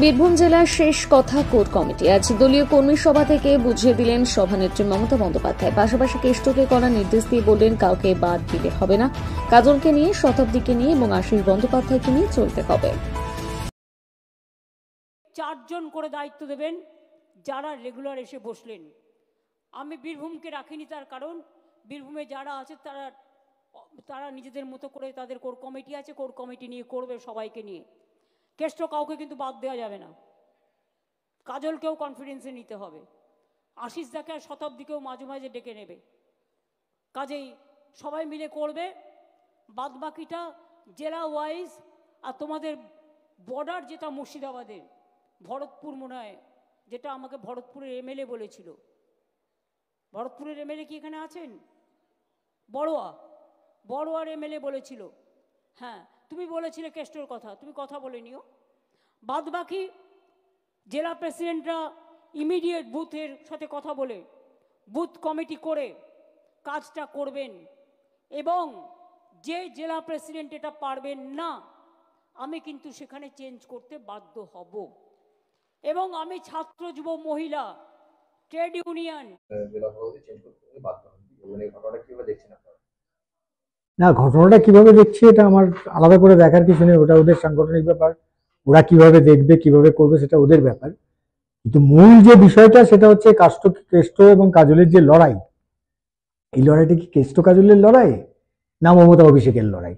বীরভূম জেলার শেষ কথা কোর কমিটি আজ দলীয় কর্মী সভা থেকে বুঝিয়ে দিলেন সভানেত্রী মমতা বন্দ্যোপাধ্যায়। পাশাপাশি কেষ্টকে করার নির্দেশ দিয়ে বললেন কাউকে বাদ দিলে হবে না, কাজলকে নিয়ে, শতাব্দীকে নিয়ে এবং আশিস বন্দ্যোপাধ্যায়কে নিয়ে চলতে হবে। 4 জন করে দায়িত্ব দেবেন যারা রেগুলার এসে বসলেন। আমি বীরভূমকে রাখিনি, তার কারণ বীরভূমে যারা আছে তারা নিজেদের মতো করে তাদের কোর কমিটি আছে, কোর কমিটি নিয়ে করবে সবাইকে নিয়ে। কেষ্ট কাউকে কিন্তু বাদ দেওয়া যাবে না, কাজলকেও কনফিডেন্সে নিতে হবে, আশিস দাকে আর শতাব্দীকেও মাঝে মাঝে ডেকে নেবে। কাজেই সবাই মিলে করবে, বাদ বাকিটা জেলা ওয়াইজ। আর তোমাদের বর্ডার যেটা মুর্শিদাবাদের ভরতপুর মনে হয়, যেটা আমাকে ভরতপুরের এমএলএ বলেছিল। ভরতপুরের এমএলএ কি এখানে আছেন? বড়োয়ার এমএলএ বলেছিল। হ্যাঁ, তুমি বলেছিলে কেষ্টর কথা, তুমি কথা বলে নিও। বাদ বাকি জেলা প্রেসিডেন্টরা ইমিডিয়েট বুথের সাথে কথা বলে বুথ কমিটি করে কাজটা করবেন। এবং যে জেলা প্রেসিডেন্ট এটা পারবেন না, আমি কিন্তু সেখানে চেঞ্জ করতে বাধ্য হব। এবং আমি ছাত্র, যুব, মহিলা, ট্রেড ইউনিয়ন না, ঘটনাটা কিভাবে দেখছি এটা আমার আলাদা করে দেখার কিছু নেই, ওটা ওদের সাংগঠনিক ব্যাপার। ওরা কিভাবে দেখবে, কিভাবে করবে, সেটা ওদের ব্যাপার। কিন্তু মূল যে বিষয়টা সেটা হচ্ছে কেষ্ট এবং কাজলের যে লড়াই, এই লড়াইটা কি কেষ্ট কাজলের লড়াই না মমতা অভিষেকের লড়াই?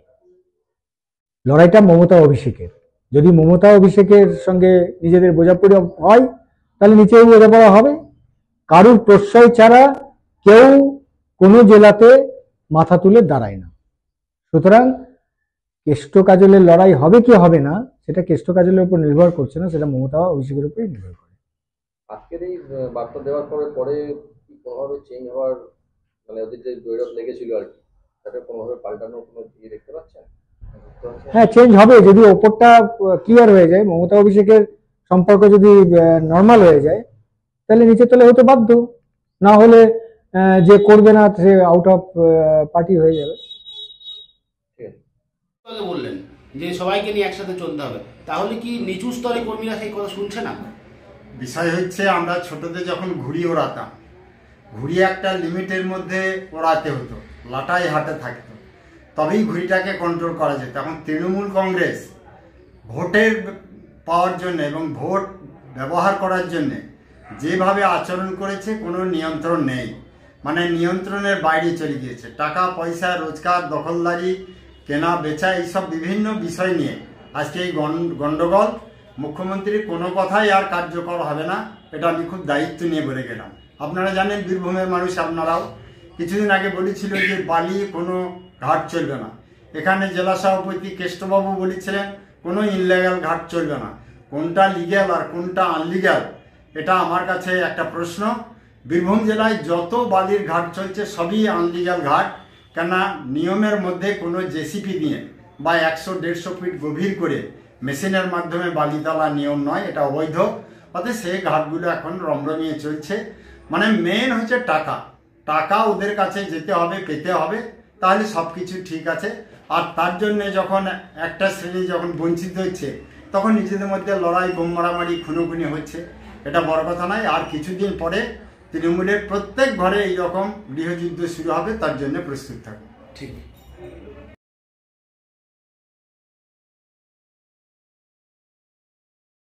লড়াইটা মমতা অভিষেকের। যদি মমতা অভিষেকের সঙ্গে নিজেদের বোঝাপড়া হয় তাহলে নিচেও বোঝাপড়া হবে। কারুর প্রশ্রয় ছাড়া কেউ কোনো জেলাতে মাথা তুলে দাঁড়ায় না। সুতরাং কেষ্ট কাজলের লড়াই হবে কি হবে না সেটা কেষ্ট কাজলের উপর নির্ভর করছে না, সেটা মমতা অভিষেকের উপরই নির্ভর করে। আজকের এই বার্তা দেওয়ার পরে কি কোনোভাবে চেঞ্জ হওয়ার, মানে ওদের যে দৈরত লেগেছিল আর কি, সেটা কোনোভাবে পাল্টানোর কোনো ইয়ে দেখতে পাচ্ছেন? হ্যাঁ, চেঞ্জ হবে যদি ওপরটা ক্লিয়ার হয়ে যায়, মমতা অভিষেকের সম্পর্ক যদি নর্মাল হয়ে যায়, তাহলে নিচে তলে হতে বাধ্য। না হলে যে করবে না সে আউট অফ পার্টি হয়ে যাবে। বললেন যে সবাইকে নিয়ে একসাথে চলতে হবে, তাহলে কি নিচু স্তরে কর্মীরা সেই কথা শুনছে না? বিষয় হচ্ছে আমরা ছোটতে যখন ঘুড়ি ওড়াতাম, ঘুড়ি একটা লিমিটের মধ্যে ওড়াতে হতো, লাটাই হাতে থাকতো, তবেই ঘুড়িটাকে কন্ট্রোল করা যেত। এখন তৃণমূল কংগ্রেস ভোটের পাওয়ার জন্য এবং ভোট ব্যবহার করার জন্য যেভাবে আচরণ করেছে কোনো নিয়ন্ত্রণ নেই, মানে নিয়ন্ত্রণের বাইরে চলে গিয়েছে। টাকা পয়সা রোজগার, দখলদারি, কেনা বেচা, এইসব বিভিন্ন বিষয় নিয়ে আজকে এই গন্ডগোল। মুখ্যমন্ত্রীর কোনো কথাই আর কার্যকর হবে না, এটা আমি খুব দায়িত্ব নিয়ে বলে গেলাম। আপনারা জানেন বীরভূমের মানুষ, আপনারাও কিছুদিন আগে বলেছিল যে বালি কোনো ঘাট চলবে না। এখানে জেলা সভাপতি কেষ্টবাবু বলেছিলেন কোনো ইনলিগ্যাল ঘাট চলবে না। কোনটা লিগ্যাল আর কোনটা আনলিগ্যাল, এটা আমার কাছে একটা প্রশ্ন। বীরভূম জেলায় যত বালির ঘাট চলছে সবই আনলিগ্যাল ঘাট, কেননা নিয়মের মধ্যে কোনো জেসিপি দিয়ে বা 100-150 ফিট গভীর করে মেশিনের মাধ্যমে বালি তোলা নিয়ম নয়, এটা অবৈধ। অতএব সেই ঘাটগুলো এখন রমরমিয়ে চলছে। মানে মেন হচ্ছে টাকা ওদের কাছে যেতে হবে, পেতে হবে, তাহলে সব কিছু ঠিক আছে। আর তার জন্য যখন একটা শ্রেণী যখন বঞ্চিত হচ্ছে, তখন নিজেদের মধ্যে লড়াই, বোম মারামারি, খুনোখুনি হচ্ছে, এটা বড় কথা নয়। আর কিছুদিন পরে তৃণমূলের প্রত্যেক ঘরে এইরকম গৃহযুদ্ধ শুরু হবে, তার জন্য প্রস্তুত থাকুন। ঠিক।